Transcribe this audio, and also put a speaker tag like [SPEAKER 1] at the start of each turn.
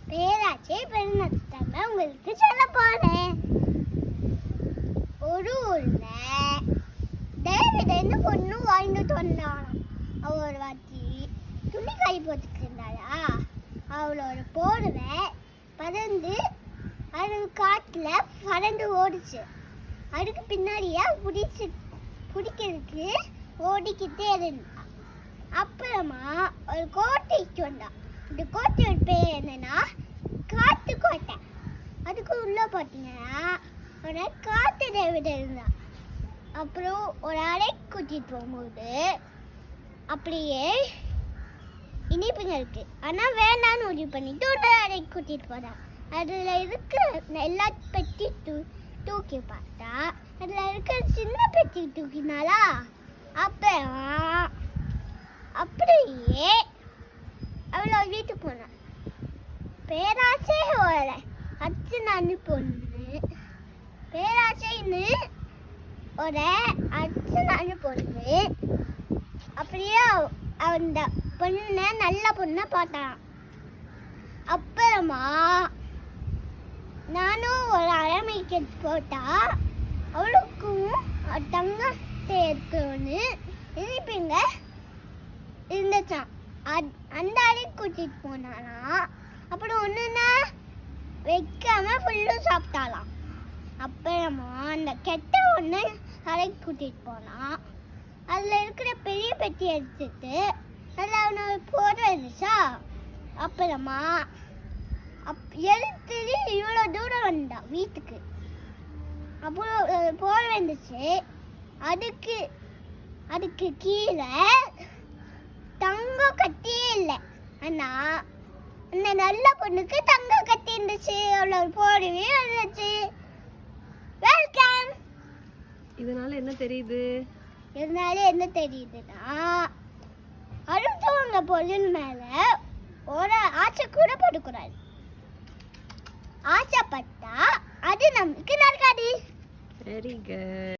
[SPEAKER 1] பேராச்சே பெருநத்தம உங்களுக்கு சொல்ல போறேன். ஒரு ஊர்ல டேவிட்னு பொண்ணு வாழ்ந்துட்டு வந்தாளாம். அவ ஒரு வாட்டி துணி காய் போட்டுட்டு இருந்தாளா, அவளோட போர்வை பறந்து அது காட்டுல பறந்து ஓடிச்சு. அதுக்கு பின்னாடியே பிடிக்கிறதுக்கு ஓடிக்கிட்டே இருந்தா. அப்புறமா ஒரு கோட்டைக்கு வந்தா. இந்த கோட்டையோட பேர் என்னன்னா காட்டு கோட்டை. அதுக்கு உள்ள பார்த்தீங்கன்னா ஒரு காட்டு தேவதை இருந்தா. அப்புறம் ஒரு அறைக்கு கூட்டிட்டு போகும்போது அப்படியே இனிப்புங்க இருக்கு, ஆனால் வேணான்னு முடிவு பண்ணிட்டு ஒரு அறைக்கு கூட்டிட்டு போறா. அதில் இருக்கிற எல்லா பெட்டி தூக்கி பார்த்தா அதில் இருக்கிற சின்ன பெட்டி தூக்கினாலா. அப்புறம் அப்படியே அவளை வீட்டுக்கு போனான். பேராசை ஒரு அர்ச்சனான்னு பொண்ணு, பேராசைன்னு ஒரு அர்ச்சனான்னு பொண்ணு அப்படியே அந்த பொண்ணை நல்ல பொண்ணை பார்த்தான். அப்புறமா நானும் ஒரு அரைமைக்கு போட்டா அவளுக்கும் தங்கத்தை இருக்கணும்னு இனிப்பிங்க இருந்துச்சான். அந்த அறைக்கு கூட்டிட்டு போனானா. அப்புறம் ஒன்றுன்னா வைக்காம ஃபுல்லும் சாப்பிட்டாலாம். அப்புறமா அந்த கெட்ட ஒன்று அறைக்கு கூட்டிட்டு போனான். அதில் இருக்கிற பெரிய பெட்டி எடுத்துட்டு அதில் அவனோட போர்வை இருந்துச்சா. அப்புறமா எடுத்து இவ்வளோ தூரம் வந்தான் வீட்டுக்கு. அப்புறம் போர்வை இருந்துச்சு. அதுக்கு கீழே தங்க கட்டியே இல்லை. ஆனால் அந்த நல்ல பொண்ணுக்கு தங்க கட்டி இருந்துச்சு. அவளோட போர்வே இருந்துச்சு. வெல்கம்.
[SPEAKER 2] இதனால என்ன தெரியுது?
[SPEAKER 1] தெரியுதுன்னா அடுத்தவங்க பொருள் மேல ஒரு ஆசை கூட படக்கூடாது. ஆசைப்பட்டா அது நமக்கு நடக்காது.
[SPEAKER 2] Very good.